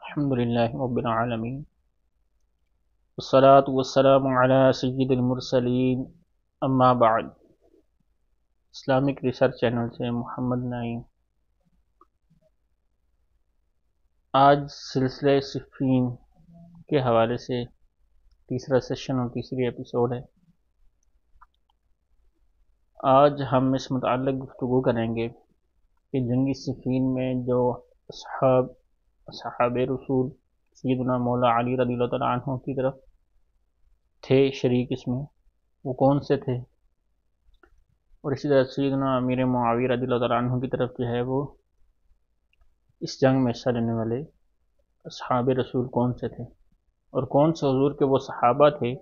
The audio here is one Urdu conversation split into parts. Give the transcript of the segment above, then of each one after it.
الحمد لله رب العالمين والصلاة والسلام على سید المرسلین اما بعد۔ اسلامک ریسرچ چینل سے محمد نعیم۔ آج سلسلہ صفین کے حوالے سے تیسرا سیشن اور تیسری ایپیسوڈ ہے۔ آج ہم اس متعلق گفتگو کریں گے کہ جنگی صفین میں جو صحاب رسول سیدنا مولا علی رضی اللہ تعالیٰ عنہ کی طرف تھے شریک، اس میں وہ کون سے تھے، اور اسی طرح سیدنا امیر معاویہ رضی اللہ تعالیٰ عنہ کی طرف جو ہے وہ اس جنگ میں حصہ لینے والے اصحاب رسول کون سے تھے، اور کون سے حضور کے وہ صحابہ تھے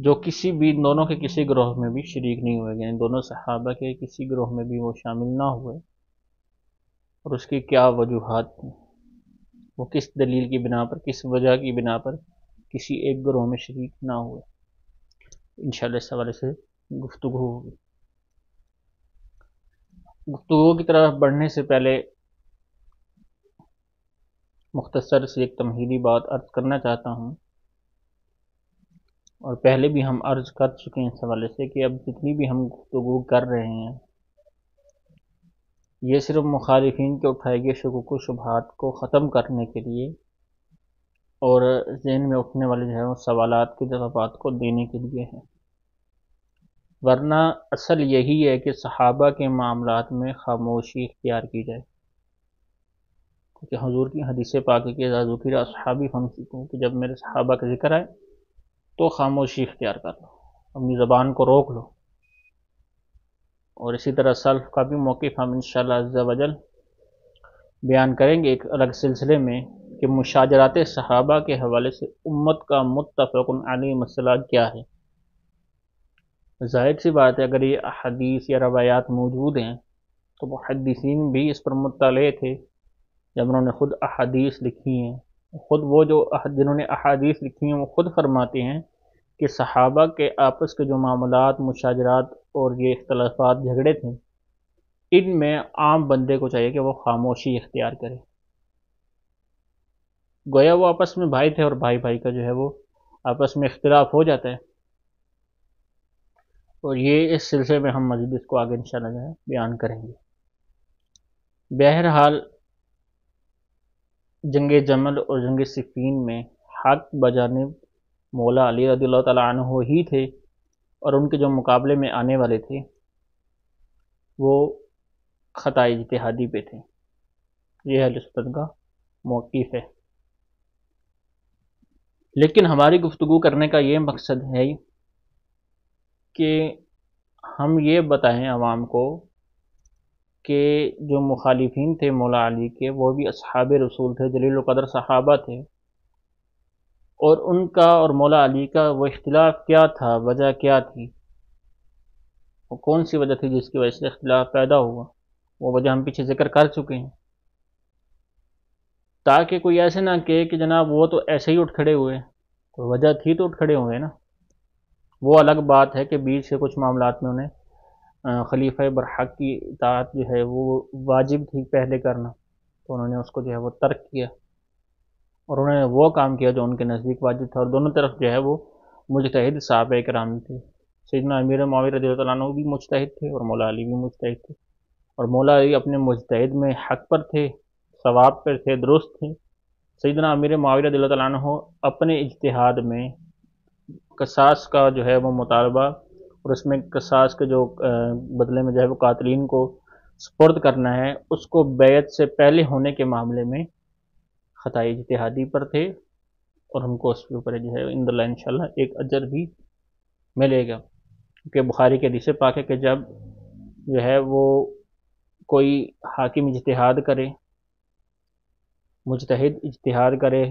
جو کسی بھی دونوں کے کسی گروہ میں بھی شریک نہیں ہوئے، یعنی دونوں صحابہ کے کسی گروہ میں بھی وہ شامل نہ ہوئے، اور اس کی کیا وجوہات تھیں، وہ کس دلیل کی بنا پر، کس وجہ کی بنا پر کسی ایک گروہ میں شریک نہ ہوئے۔ انشاءاللہ اس حوالے سے گفتگو ہوگی۔ گفتگو کی طرف بڑھنے سے پہلے مختصر سی ایک تمہیدی بات عرض کرنا چاہتا ہوں، اور پہلے بھی ہم عرض کر چکے ہیں اس حوالے سے کہ اب جتنی بھی ہم گفتگو کر رہے ہیں یہ صرف مخالفین کے اٹھائے گئے شکوک و شبہات کو ختم کرنے کے لیے اور ذہن میں اٹھنے والے جو ہے وہ سوالات کے جوابات کو دینے کے لیے ہے، ورنہ اصل یہی ہے کہ صحابہ کے معاملات میں خاموشی اختیار کی جائے، کیونکہ حضور کی حدیث پاک ہے کہ اذا ذکر اصحابی فامسکوا، کہ جب میرے صحابہ کا ذکر آئے تو خاموشی اختیار کر لو، اپنی زبان کو روک لو۔ اور اسی طرح سلف کا بھی موقف ہم انشاءاللہ عز و جل بیان کریں گے ایک الگ سلسلے میں، کہ مشاجرات صحابہ کے حوالے سے امت کا متفق علیہ مسئلہ کیا ہے۔ ظاہر سی بات ہے اگر یہ احادیث یا روایات موجود ہیں تو محدثین بھی اس پر مطلع تھے، جب انہوں نے خود احادیث لکھی ہیں، خود وہ جو جنہوں نے احادیث لکھی ہیں وہ خود فرماتے ہیں کہ صحابہ کے آپس کے جو معاملات، مشاجرات اور یہ اختلافات، جھگڑے تھے، ان میں عام بندے کو چاہیے کہ وہ خاموشی اختیار کرے، گویا وہ آپس میں بھائی تھے اور بھائی بھائی کا جو ہے وہ آپس میں اختلاف ہو جاتا ہے، اور یہ اس سلسلے میں ہم مزید اس کو آگے انشاءاللہ جو ہے بیان کریں گے۔ بہرحال جنگ جمل اور جنگ صفین میں حق بجانب مولا علی رضی اللہ تعالیٰ عنہ ہی تھے، اور ان کے جو مقابلے میں آنے والے تھے وہ خطا اجتہادی پہ تھے۔ یہ اہل سنت کا موقف ہے، لیکن ہماری گفتگو کرنے کا یہ مقصد ہے کہ ہم یہ بتائیں عوام کو کہ جو مخالفین تھے مولا علی کے وہ بھی اصحاب رسول تھے، جلیل القدر صحابہ تھے، اور ان کا اور مولا علی کا وہ اختلاف کیا تھا، وجہ کیا تھی، وہ کون سی وجہ تھی جس کی وجہ سے اختلاف پیدا ہوا، وہ وجہ ہم پیچھے ذکر کر چکے ہیں، تاکہ کوئی ایسے نہ کہے کہ جناب وہ تو ایسے ہی اٹھ کھڑے ہوئے، کوئی وجہ تھی تو اٹھ کھڑے ہوئے نا۔ وہ الگ بات ہے کہ بیچ سے کچھ معاملات میں انہیں خلیفہ برحق کی اطاعت جو ہے وہ واجب تھی پہلے کرنا، تو انہوں نے اس کو جو ہے وہ ترک کیا، اور انہوں نے وہ کام کیا جو ان کے نزدیک واجب تھا، اور دونوں طرف جو ہے وہ مجتہد صحابہ کرام تھے۔ سیدنا امیر معاویہ رضی اللہ عنہ بھی مجتہد تھے اور مولا علی بھی مجتہد تھے، اور مولا علی اپنے مجتہد میں حق پر تھے، ثواب پر تھے، درست تھے۔ سیدنا امیر معاویہ رضی اللہ عنہ اپنے اجتہاد میں قصاص کا جو ہے وہ مطالبہ، اور اس میں قصاص کے جو بدلے میں جو ہے وہ قاتلین کو سپرد کرنا ہے، اس کو بیعت سے پہلے ہونے کے معاملے میں خطا اجتہادی پر تھے، اور ہم کو اس کے اوپر جو ہے اند اللہ انشاءاللہ ایک اجر بھی ملے گا، کیونکہ بخاری کے حدیث پاک ہے کہ جب جو ہے وہ کوئی حاکم اجتہاد کرے، مجتہد اجتہاد کرے،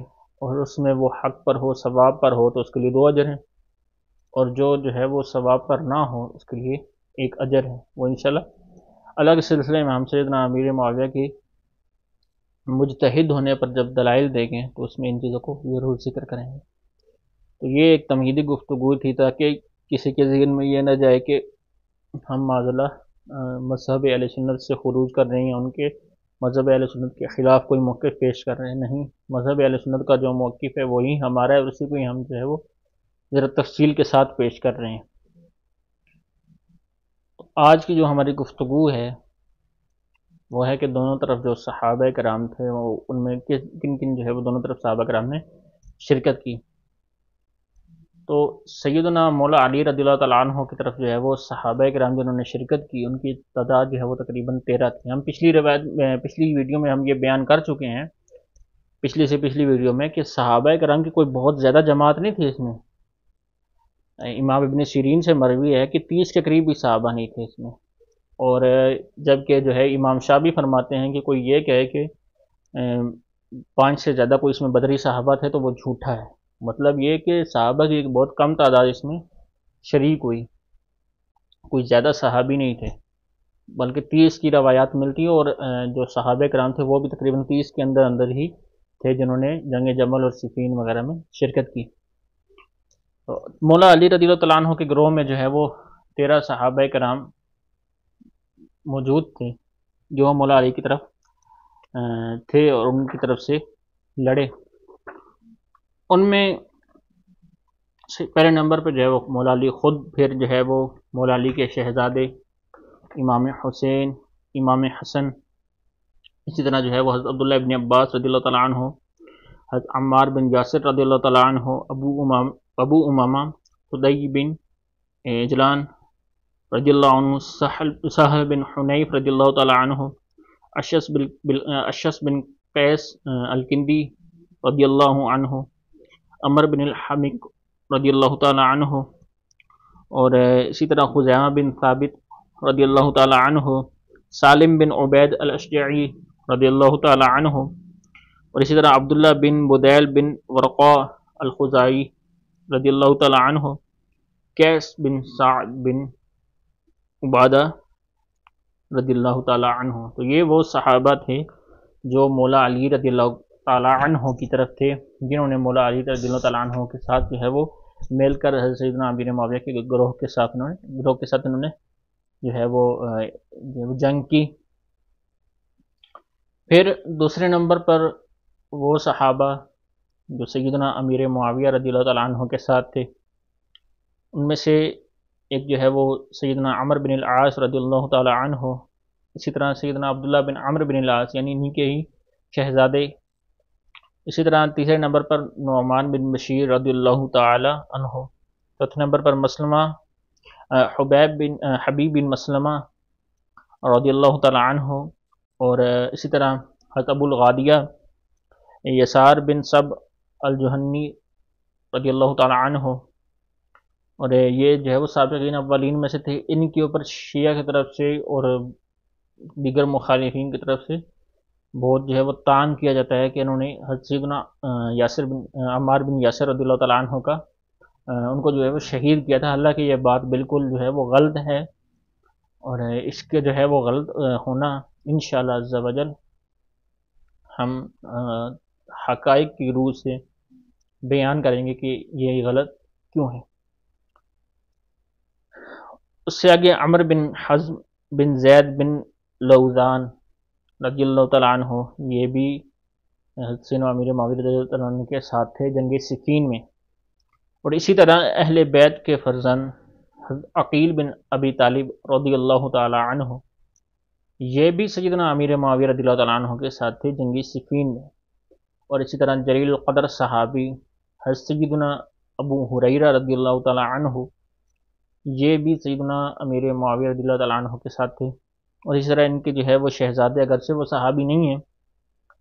اور اس میں وہ حق پر ہو، ثواب پر ہو، تو اس کے لیے 2 اجر ہیں، اور جو ہے وہ ثواب پر نہ ہو اس کے لیے 1 اجر ہے۔ وہ انشاءاللہ الگ سلسلے میں ہم سیدنا امیر معاویہ کی مجتہد ہونے پر جب دلائل دیں گے تو اس میں ان چیزوں کو ضرور ذکر کریں گے۔ تو یہ ایک تمہیدی گفتگو تھی تاکہ کسی کے ذہن میں یہ نہ جائے کہ ہم معاذ اللہ مذہب اہل سنت سے خروج کر رہے ہیں، ان کے مذہب اہل سنت کے خلاف کوئی موقف پیش کر رہے ہیں، نہیں، مذہب اہل سنت کا جو موقف ہے وہی ہمارا ہے، اور اسی کو ہی ہم جو ہے وہ ذرا تفصیل کے ساتھ پیش کر رہے ہیں۔ آج کی جو ہماری گفتگو ہے وہ ہے کہ دونوں طرف جو صحابہ کرام تھے وہ ان میں کن کن جو ہے وہ دونوں طرف صحابہ کرام نے شرکت کی۔ تو سیدنا مولا علی رضی اللہ تعالیٰ عنہ کی طرف جو ہے وہ صحابہ کرام جنہوں نے شرکت کی ان کی تعداد جو ہے وہ تقریباً 13 تھی۔ ہم پچھلی ویڈیو میں ہم یہ بیان کر چکے ہیں، پچھلی ویڈیو میں، کہ صحابہ کرام کی کوئی بہت زیادہ جماعت نہیں تھی اس میں۔ امام ابن سیرین سے مروی ہے کہ 30 کے قریب بھی صحابہ نہیں تھے اس میں، اور جبکہ جو ہے امام شاہ بھی فرماتے ہیں کہ کوئی یہ کہے کہ 5 سے زیادہ کوئی اس میں بدری صحابہ تھے تو وہ جھوٹا ہے۔ مطلب یہ کہ صحابہ کی ایک بہت کم تعداد اس میں شریک ہوئی، کوئی زیادہ صحابی نہیں تھے، بلکہ 30 کی روایات ملتی ہیں، اور جو صحابہ کرام تھے وہ بھی تقریباً 30 کے اندر ہی تھے جنہوں نے جنگ جمل اور صفین وغیرہ میں شرکت کی۔ تو مولا علی رضی اللہ تعالیٰ عنہ کے گروہ میں جو ہے وہ 13 صحابہ کرام موجود تھے جو مولا علی کی طرف تھے اور ان کی طرف سے لڑے۔ ان میں پہلے نمبر پہ جو ہے وہ مولا علی خود، پھر جو ہے وہ مولا علی کے شہزادے امام حسین، امام حسن، اسی طرح جو ہے وہ حضرت عبداللہ ابن عباس رضی اللہ تعالیٰ عنہ، حضرت عمار بن یاسر رضی اللہ تعالیٰ عنہ، ابو امامہ خدی بن اجلان رضی اللہ عنہ، سہل بن حنیف رضی اللہ تعالیٰ عنہ، اشس بن قیس الکندی رضی اللہ عنہ، عمر بن الحمق رضی اللہ تعالیٰ عنہ، اور اسی طرح خزیمہ بن ثابت رضی اللہ تعالیٰ عنہ، سالم بن عبید الاشجعی رضی اللہ تعالیٰ عنہ، اور اسی طرح عبداللہ بن بدیل بن ورقا الخزائی رضی اللہ تعالیٰ عنہ، قیس بن سعد بن عبادہ رضی اللہ تعالیٰ عنہ۔ تو یہ وہ صحابہ تھے جو مولا علی رضی اللہ تعالیٰ عنہ کی طرف تھے، جنہوں نے مولا علی رضی اللہ تعالیٰ عنہ کے ساتھ جو ہے وہ مل کر حضرت سیدنا امیر معاویہ کے گروہ کے ساتھ انہوں نے جو ہے وہ جنگ کی۔ پھر دوسرے نمبر پر وہ صحابہ جو سیدنا امیر معاویہ رضی اللہ تعالیٰ عنہ کے ساتھ تھے، ان میں سے ایک جو ہے وہ سیدنا عمر بن العاص رضی اللہ تعالیٰ عنہ، اسی طرح سیدنا عبداللہ بن عمر بن العاص یعنی انہی کے ہی شہزادے، اسی طرح تیسرے نمبر پر نعمان بن بشیر رضی اللہ تعالیٰ عنہ، چوتھے نمبر پر مسلمہ حبیب بن مسلمہ رضی اللہ تعالیٰ عنہ، اور اسی طرح حضرت ابو الغادیہ یسار بن سب الجہنی رضی اللہ تعالیٰ عنہ، اور یہ جو ہے وہ سابقین اولین میں سے تھے۔ ان کے اوپر شیعہ کی طرف سے اور دیگر مخالفین کی طرف سے بہت جو ہے وہ طعن کیا جاتا ہے کہ انہوں نے حضرت سیدنا عمار بن یاسر رضی اللہ تعالیٰ عنہ کا ان کو جو ہے وہ شہید کیا تھا، حالانکہ یہ بات بالکل جو ہے وہ غلط ہے، اور اس کے جو ہے وہ غلط ہونا انشاءاللہ عز و جل ہم حقائق کی روح سے بیان کریں گے کہ یہ غلط کیوں ہے۔ اس سے آگے عمر بن حزم بن زید بن لوزان رضی اللہ تعالیٰ عنہ، یہ بھی حضرت سیدنا امیر معاویہ رضی اللہ تعالیٰ عنہ کے ساتھ تھے جنگ صفین میں، اور اسی طرح اہل بیت کے فرزند حضرت عقیل بن ابی طالب رضی اللہ تعالیٰ عنہ، یہ بھی سیدنا امیر معاویہ رضی اللہ تعالیٰ عنہ کے ساتھ تھے جنگ صفین میں، اور اسی طرح جلیل القدر صحابی حضرت سیدنا ابو ہریرہ رضی اللہ تعالیٰ عنہ، یہ بھی سیدنا امیر معاویہ رضی اللہ تعالیٰ عنہ کے ساتھ تھے، اور اسی طرح ان کے جو ہے وہ شہزادے اگرچہ وہ صحابی نہیں ہیں،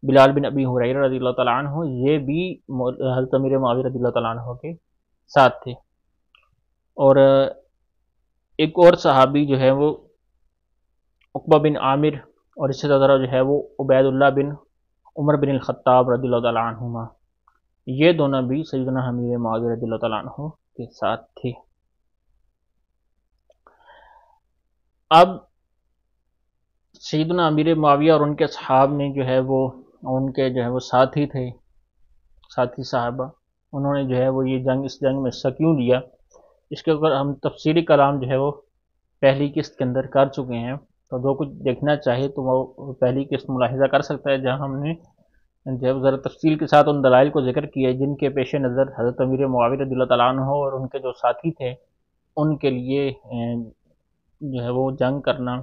بلال بن ابی ہریرہ رضی اللہ تعالیٰ عنہ، یہ بھی حضرت امیر معاویہ رضی اللہ تعالیٰ عنہ کے ساتھ تھے۔ اور ایک اور صحابی جو ہے وہ عقبہ بن عامر، اور اسی طرح جو ہے وہ عبید اللہ بن عمر بن الخطاب رضی اللہ تعالیٰ عنہما، یہ دونوں بھی سیدنا امیر معاویہ رضی اللہ تعالیٰ عنہ کے ساتھ تھے۔ اب سیدنا امیر معاویہ اور ان کے اصحاب نے جو ہے وہ ان کے جو ہے وہ ساتھی تھے، ساتھی صحابہ، انہوں نے جو ہے وہ یہ اس جنگ میں حصہ کیوں لیا، اس کے اوپر ہم تفصیلی کلام جو ہے وہ پہلی قسط کے اندر کر چکے ہیں۔ تو جو کچھ دیکھنا چاہے تو وہ پہلی قسط ملاحظہ کر سکتا ہے، جہاں ہم نے جب ذرا تفصیل کے ساتھ ان دلائل کو ذکر کیا جن کے پیش نظر حضرت امیر معاویہ رضی اللہ تعالیٰ عنہ اور ان کے جو ساتھی تھے ان کے لیے جو ہے وہ جنگ کرنا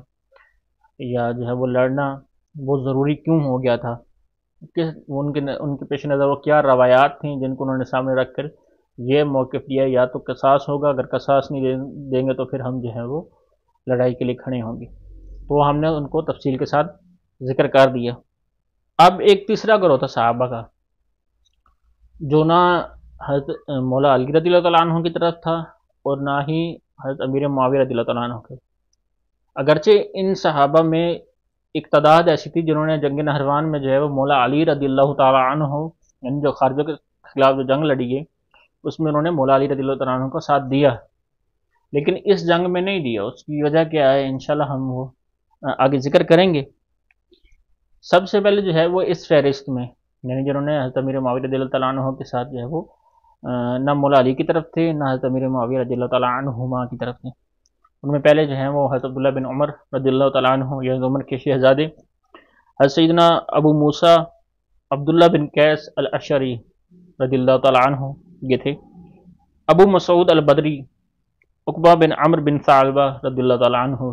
یا جو ہے وہ لڑنا وہ ضروری کیوں ہو گیا تھا، کہ ان کے پیش نظر وہ کیا روایات تھیں جن کو انہوں نے سامنے رکھ کر یہ موقف لیا، یا تو قصاص ہوگا، اگر قصاص نہیں دیں گے تو پھر ہم جو ہے وہ لڑائی کے لیے کھڑے ہوں گے، تو ہم نے ان کو تفصیل کے ساتھ ذکر کر دیا۔ اب ایک تیسرا گروہ تھا صحابہ کا جو نہ حضرت مولا علی رضی اللہ تعالیٰ عنہ کی طرف تھا اور نہ ہی حضرت امیر معاویہ رضی اللہ تعالیٰ عنہ کے، اگرچہ ان صحابہ میں ایک تعداد ایسی تھی جنہوں نے جنگ نہروان میں جو ہے وہ مولا علی رضی اللہ تعالیٰ عنہ یعنی جو خارجوں کے خلاف جو جنگ لڑی گئی اس میں انہوں نے مولا علی رضی اللہ تعالیٰ عنہ کا ساتھ دیا، لیکن اس جنگ میں نہیں دیا۔ اس کی وجہ کیا ہے انشاءاللہ ہم وہ آگے ذکر کریں گے۔ سب سے پہلے جو ہے وہ اس فہرست میں یعنی جنہوں نے حضرت امیر معاویہ رضی اللہ تعالیٰ عنہ کے ساتھ جو ہے وہ نہ مولا علی کی طرف تھے نہ حضرت امیر معاویہ رضی اللہ تعالیٰ عنہما کی طرف تھے، ان میں پہلے جو ہیں وہ حضرت عبداللہ بن عمر رضی اللہ تعالیٰ عنہ یا عمر کے شہزادے، حضرت سیدنا ابو موسیٰ عبداللہ بن قیس الاشعری رضی اللہ تعالیٰ عنہ یہ تھے، ابو مسعود البدری عقبہ بن عمر بن ثعلبہ رضی اللہ تعالیٰ عنہ،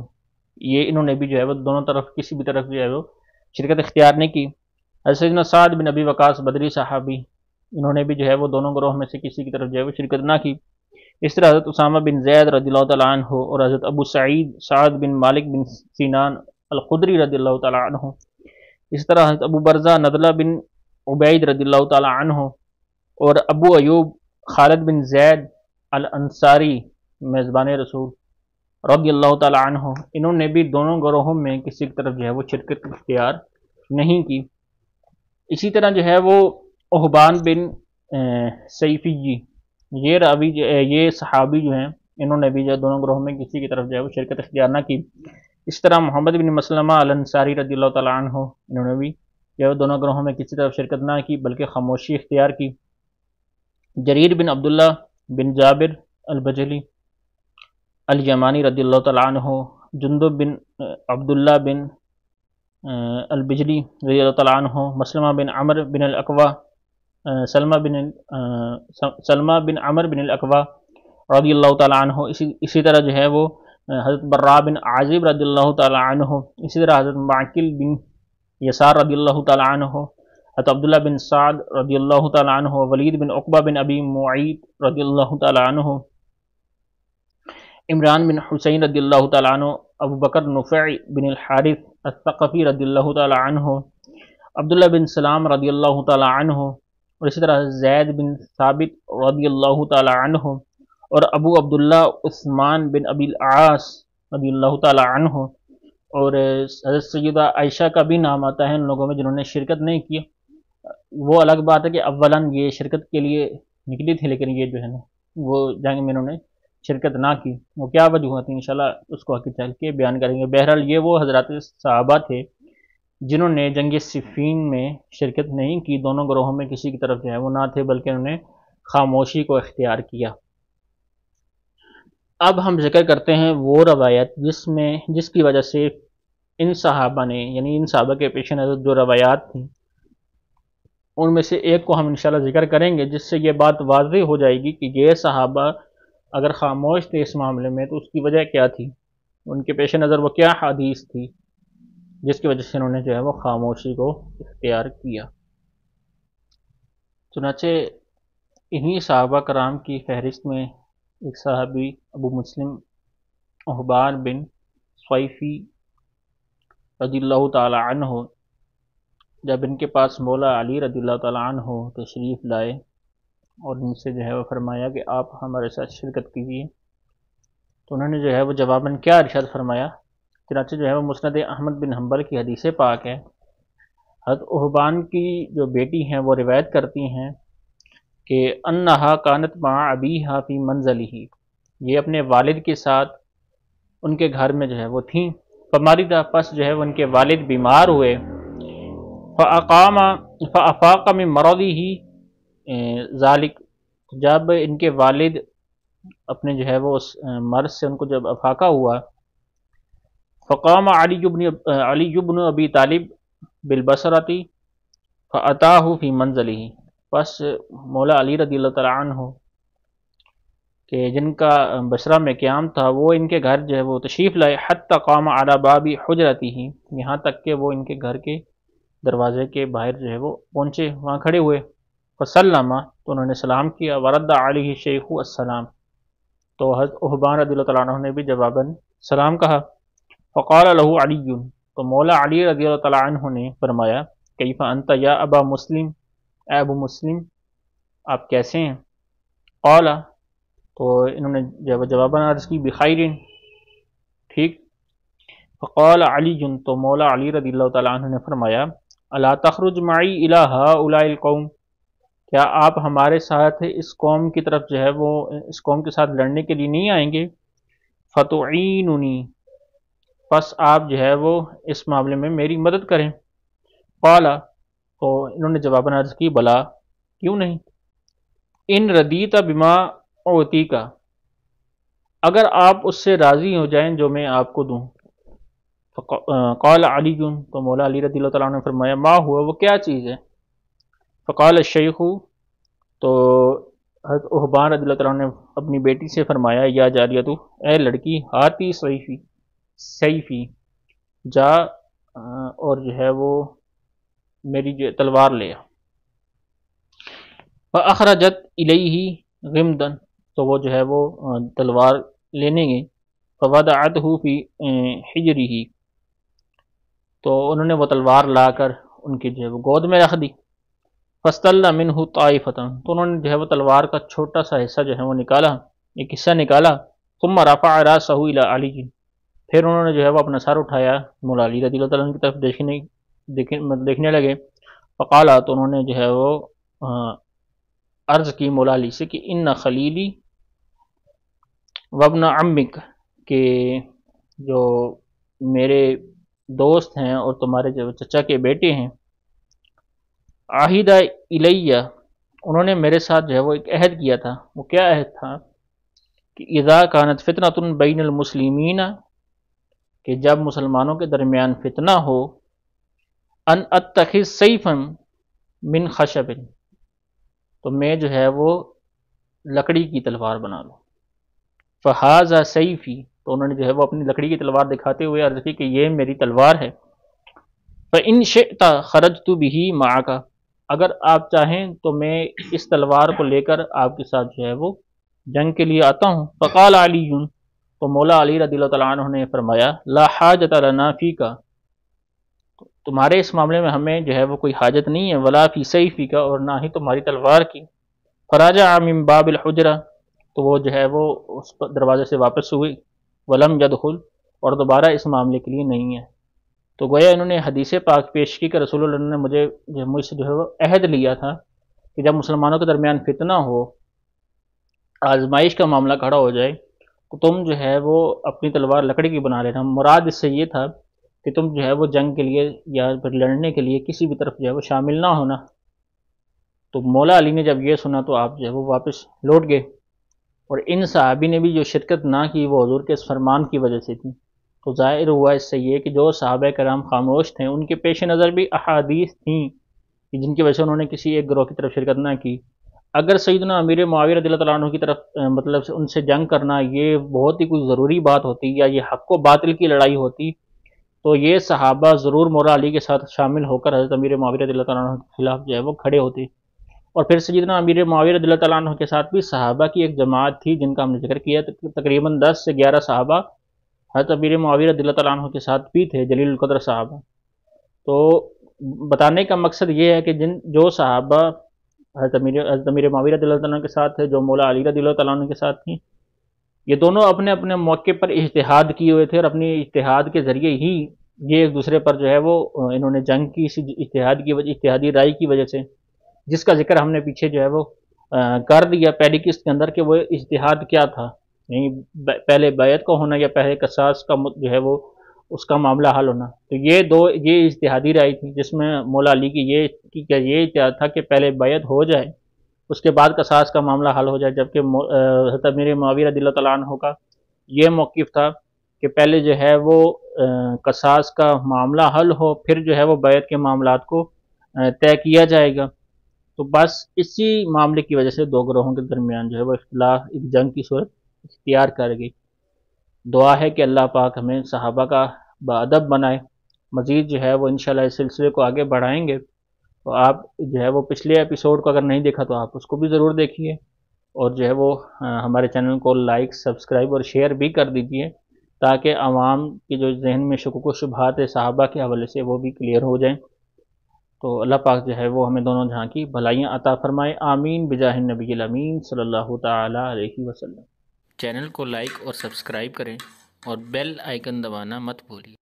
یہ انہوں نے بھی جو ہے وہ دونوں طرف کسی بھی طرف جو ہے وہ شرکت اختیار نہیں کی۔ حضرت سیدنا سعد بن ابی وقاص بدری صحابی، انہوں نے بھی جو ہے وہ دونوں گروہ میں سے کسی کی طرف جو ہے وہ شرکت نہ کی۔ اس طرح حضرت اسامہ بن زید رضی اللہ تعالیٰ عنہ اور حضرت ابو سعید سعد بن مالک بن سینان الخدری رضی اللہ تعالیٰ عنہ، اس طرح حضرت ابو برزہ نضلہ بن عبید رضی اللہ تعالیٰ عنہ اور ابو ایوب خالد بن زید الانصاری میزبان رسول رضی اللہ تعالیٰ عنہ، انہوں نے بھی دونوں گروہوں میں کسی کی طرف جو ہے وہ شرکت اختیار نہیں کی۔ اسی طرح جو ہے وہ احبان بن سیفی یہ صحابی جو ہیں انہوں نے بھی جو دونوں گروہوں میں کسی کی طرف جو ہے وہ شرکت اختیار نہ کی۔ اس طرح محمد بن مسلمہ الانصاری رضی اللہ تعالیٰ عنہ، انہوں نے بھی جو ہے دونوں گروہوں میں کسی طرف شرکت نہ کی بلکہ خاموشی اختیار کی۔ جریر بن عبداللہ بن جابر البجلی الیمانی رضی اللہ تعالیٰ عنہ، جندب بن عبداللہ بن البجلی رضی اللہ تعالیٰ عنہ، مسلمہ بن عمر بن الاقوی سلمہ بن عمر بن الاقوی رضی اللہ تعالیٰ عنہ، اسی طرح جو ہے وہ حضرت برا بن عازب رضی اللہ تعالیٰ عنہ، اسی طرح حضرت معقل بن یسار رضی اللہ تعالیٰ عنہ، حضرت عبداللہ بن سعد رضی اللہ تعالیٰ عنہ، ولید بن عقبہ بن ابی معیط رضی اللہ تعالیٰ عنہ، عمران بن حسین رضی اللہ تعالیٰ عنہ، ابو بکر نفع بن الحارث الثقفی رضی اللہ تعالیٰ عنہ، عبداللہ بن سلام رضی اللہ تعالیٰ عنہ، اور اسی طرح زید بن ثابت رضی اللہ تعالیٰ عنہ اور ابو عبداللہ عثمان بن ابی العاص رضی اللہ تعالیٰ عنہ، اور حضرت سیدہ عائشہ کا بھی نام آتا ہے ان لوگوں میں جنہوں نے شرکت نہیں کی۔ وہ الگ بات ہے کہ اولاً یہ شرکت کے لیے نکلی تھی لیکن یہ جو ہے نا وہ جنگ میں انہوں نے شرکت نہ کی، وہ کیا وجوہات تھیں انشاءاللہ اس کو آگے چل کے بیان کریں گے۔ بہرحال یہ وہ حضرات صحابہ تھے جنہوں نے جنگ صفین میں شرکت نہیں کی، دونوں گروہوں میں کسی کی طرف جو ہے وہ نہ تھے بلکہ انہوں نے خاموشی کو اختیار کیا۔ اب ہم ذکر کرتے ہیں وہ روایت جس کی وجہ سے ان صحابہ نے یعنی ان صحابہ کے پیش نظر جو روایات تھیں ان میں سے ایک کو ہم انشاءاللہ ذکر کریں گے، جس سے یہ بات واضح ہو جائے گی کہ یہ صحابہ اگر خاموش تھے اس معاملے میں تو اس کی وجہ کیا تھی، ان کے پیش نظر وہ کیا حدیث تھی جس کی وجہ سے انہوں نے جو ہے وہ خاموشی کو اختیار کیا۔ چنانچہ انہی صحابہ کرام کی فہرست میں ایک صحابی ابو مسلم احبان بن صیفی رضی اللہ تعالیٰ عنہ جب ان کے پاس مولا علی رضی اللہ تعالیٰ عنہ تشریف لائے اور ان سے جو ہے وہ فرمایا کہ آپ ہمارے ساتھ شرکت کیجیے، تو انہوں نے جو ہے وہ جواباً کیا ارشاد فرمایا، چنانچہ جو ہے وہ مسند احمد بن حنبل کی حدیث پاک ہے۔ حضرت احبان کی جو بیٹی ہیں وہ روایت کرتی ہیں کہ انہا کانت مع ابیہا فی منزلہ، یہ اپنے والد کے ساتھ ان کے گھر میں جو ہے وہ تھیں، فمرض پس جو ہے وہ ان کے والد بیمار ہوئے، فافاق من مرضہ ذالک، جب ان کے والد اپنے جو ہے وہ اس مرض سے ان کو جب افاقہ ہوا، فقام علی بن ابی طالب بالبصرۃ فاتاہ فی منزلہ، بس مولا علی رضی اللہ تعالیٰ عنہ کہ جن کا بصرہ میں قیام تھا وہ ان کے گھر جو ہے وہ تشریف لائے، حتی قام علی باب حجرتہ، یہاں تک کہ وہ ان کے گھر کے دروازے کے باہر جو ہے وہ پہنچے، وہاں کھڑے ہوئے۔ فسلم، تو انہوں نے سلام کیا، ورد علیہ الشیخ السلام، تو حضرت عہبان رضی اللہ تعالیٰ عنہ نے بھی جواباً سلام کہا۔ فقال له علی، تو مولا علی رضی اللہ تعالیٰ عنہ نے فرمایا، کیف انت یا ابا مسلم، اے ابو مسلم آپ کیسے ہیں؟ قال، تو انہوں نے جواباً عرض کی، بخیرن، ٹھیک۔ فقال علی، تو مولا علی رضی اللہ تعالیٰ عنہ نے فرمایا، الا تخرج معی الی ہؤلاء القوم، کیا آپ ہمارے ساتھ اس قوم کی طرف جو ہے وہ اس قوم کے ساتھ لڑنے کے لیے نہیں آئیں گے؟ فتعیننی، پس آپ جو ہے وہ اس معاملے میں میری مدد کریں۔ قال، تو انہوں نے جواباً عرض کی، بلا، کیوں نہیں، ان ردیت بما اعطیک، اگر آپ اس سے راضی ہو جائیں جو میں آپ کو دوں۔ قال علی، تو مولا علی رضی اللہ تعالیٰ عنہ نے فرمایا، ما ہوا، وہ کیا چیز ہے؟ فقال الشیخ، تو حضرت عہبان رضی اللہ تعالیٰ عنہ نے اپنی بیٹی سے فرمایا، یا جاریتو، اے لڑکی، ہاتی سیفی، جا اور جو ہے وہ میری جو تلوار لے آ۔ فاخرجت الیہ غمدا، تو وہ جو ہے وہ تلوار لینے گئی۔ فوضعته فی حجرہ، تو انہوں نے وہ تلوار لا کر ان کی جو ہے وہ گود میں رکھ دی۔ فاستل منہ طائفۃ، تو انہوں نے جو ہے وہ تلوار کا چھوٹا سا حصہ جو ہے وہ نکالا، ایک حصہ نکالا۔ ثم رفع راسہ الی علی، پھر انہوں نے جو ہے وہ اپنا سر اٹھایا مولا علی رضی اللہ تعالیٰ عنہ کی طرف دیکھنے لگے۔ فقال، تو انہوں نے جو ہے وہ عرض کی مولا علی سے کہ ان خلیلی وابن عمک، کہ جو میرے دوست ہیں اور تمہارے جو چچا کے بیٹے ہیں، عہد الیہ، انہوں نے میرے ساتھ جو ہے وہ ایک عہد کیا تھا۔ وہ کیا عہد تھا؟ کہ اذا کانت فتنۃ بین المسلمین، کہ جب مسلمانوں کے درمیان فتنہ ہو، ان اتخذ سیفا من خشب، تو میں جو ہے وہ لکڑی کی تلوار بنا لوں۔ فہذا سیفی، تو انہوں نے جو ہے وہ اپنی لکڑی کی تلوار دکھاتے ہوئے عرض کی کہ یہ میری تلوار ہے۔ فإن شئت خرجت به معک، اگر آپ چاہیں تو میں اس تلوار کو لے کر آپ کے ساتھ جو ہے وہ جنگ کے لیے آتا ہوں۔ فقال علی، تو مولا علی رضی اللہ تعالیٰ عنہ نے فرمایا، لا حاجت لنا فیک، تمہارے اس معاملے میں ہمیں جو ہے وہ کوئی حاجت نہیں ہے، ولا فی سیفک، اور نہ ہی تمہاری تلوار کی۔ فراجع من باب الحجرہ، تو وہ جو ہے وہ اس دروازے سے واپس ہوئی۔ ولم يدخل، اور دوبارہ اس معاملے کے لیے نہیں ہے۔ تو گویا انہوں نے حدیث پاک پیش کی کہ رسول اللہ نے مجھ سے جو ہے وہ عہد لیا تھا کہ جب مسلمانوں کے درمیان فتنہ ہو، آزمائش کا معاملہ کھڑا ہو جائے، تو تم جو ہے وہ اپنی تلوار لکڑی کی بنا لینا۔ مراد اس سے یہ تھا کہ تم جو ہے وہ جنگ کے لیے یا پھر لڑنے کے لیے کسی بھی طرف جو ہے وہ شامل نہ ہونا۔ تو مولا علی نے جب یہ سنا تو آپ جو ہے وہ واپس لوٹ گئے، اور ان صحابی نے بھی جو شرکت نہ کی وہ حضور کے اس فرمان کی وجہ سے تھی۔ تو ظاہر ہوا اس سے یہ کہ جو صحابہ کرام خاموش تھے، ان کے پیش نظر بھی احادیث تھیں جن کی وجہ سے انہوں نے کسی ایک گروہ کی طرف شرکت نہ کی۔ اگر سیدنا امیر معاویہ رضی اللہ تعالیٰ عنہ کی طرف مطلب سے ان سے جنگ کرنا یہ بہت ہی کوئی ضروری بات ہوتی، یا یہ حق و باطل کی لڑائی ہوتی، تو یہ صحابہ ضرور مولا علی کے ساتھ شامل ہو کر حضرت امیر معاویہ رضی اللہ تعالیٰ عنہ کے خلاف جو ہے وہ کھڑے ہوتے۔ اور پھر سیدنا امیر معاویہ رضی اللہ تعالیٰ عنہ کے ساتھ بھی صحابہ کی ایک جماعت تھی جن کا ہم نے ذکر کیا، تقریباً 10 سے 11 صحابہ حضرت امیر معاویہ رضی اللہ تعالیٰ عنہ کے ساتھ بھی تھے، جلیل القدر صحابہ۔ تو بتانے کا مقصد یہ ہے کہ جو صحابہ حضرت امیر معاویہ رضی اللہ تعالیٰ عنہ کے ساتھ تھے، جو مولا علی رضی اللہ تعالیٰ عنہ کے ساتھ تھیں، یہ دونوں اپنے اپنے موقع پر اجتہاد کیے ہوئے تھے، اور اپنی اجتہاد کے ذریعے ہی یہ ایک دوسرے پر جو ہے وہ انہوں نے جنگ کی، اسی اجتہادی رائے کی وجہ سے، جس کا ذکر ہم نے پیچھے جو ہے وہ کر دیا پہلی قسط کے اندر کہ وہ اجتہاد کیا تھا، یعنی پہلے بیعت کا ہونا یا پہلے قصاص کا جو ہے وہ اس کا معاملہ حل ہونا۔ تو یہ اجتہادی رائے تھی جس میں مولا علی کی یہ اجتہاد تھا کہ پہلے بیعت ہو جائے، اس کے بعد قصاص کا معاملہ حل ہو جائے، جبکہ حضرت امیر معاویہ رضی اللہ تعالیٰ عنہ کا یہ موقف تھا کہ پہلے جو ہے وہ قصاص کا معاملہ حل ہو، پھر جو ہے وہ بیعت کے معاملات کو طے کیا جائے گا۔ تو بس اسی معاملے کی وجہ سے دو گروہوں کے درمیان جو ہے وہ اختلاف ایک جنگ کی صورت اختیار کر گئی۔ دعا ہے کہ اللہ پاک ہمیں صحابہ کا باادب بنائے۔ مزید جو ہے وہ انشاءاللہ اس سلسلے کو آگے بڑھائیں گے، تو آپ جو ہے وہ پچھلے ایپیسوڈ کو اگر نہیں دیکھا تو آپ اس کو بھی ضرور دیکھیے، اور جو ہے وہ ہمارے چینل کو لائک، سبسکرائب اور شیئر بھی کر دیجیے، تاکہ عوام کے جو ذہن میں شکوک و شبہات ہے صحابہ کے حوالے سے وہ بھی کلیئر ہو جائیں۔ تو اللہ پاک جو ہے وہ ہمیں دونوں جہاں کی بھلائیاں عطا فرمائے، آمین بجاہ النبی الامین صلی اللہ تعالی علیہ وسلم۔ چینل کو لائک اور سبسکرائب کریں اور بیل آئیکن دبانا مت بھولیے۔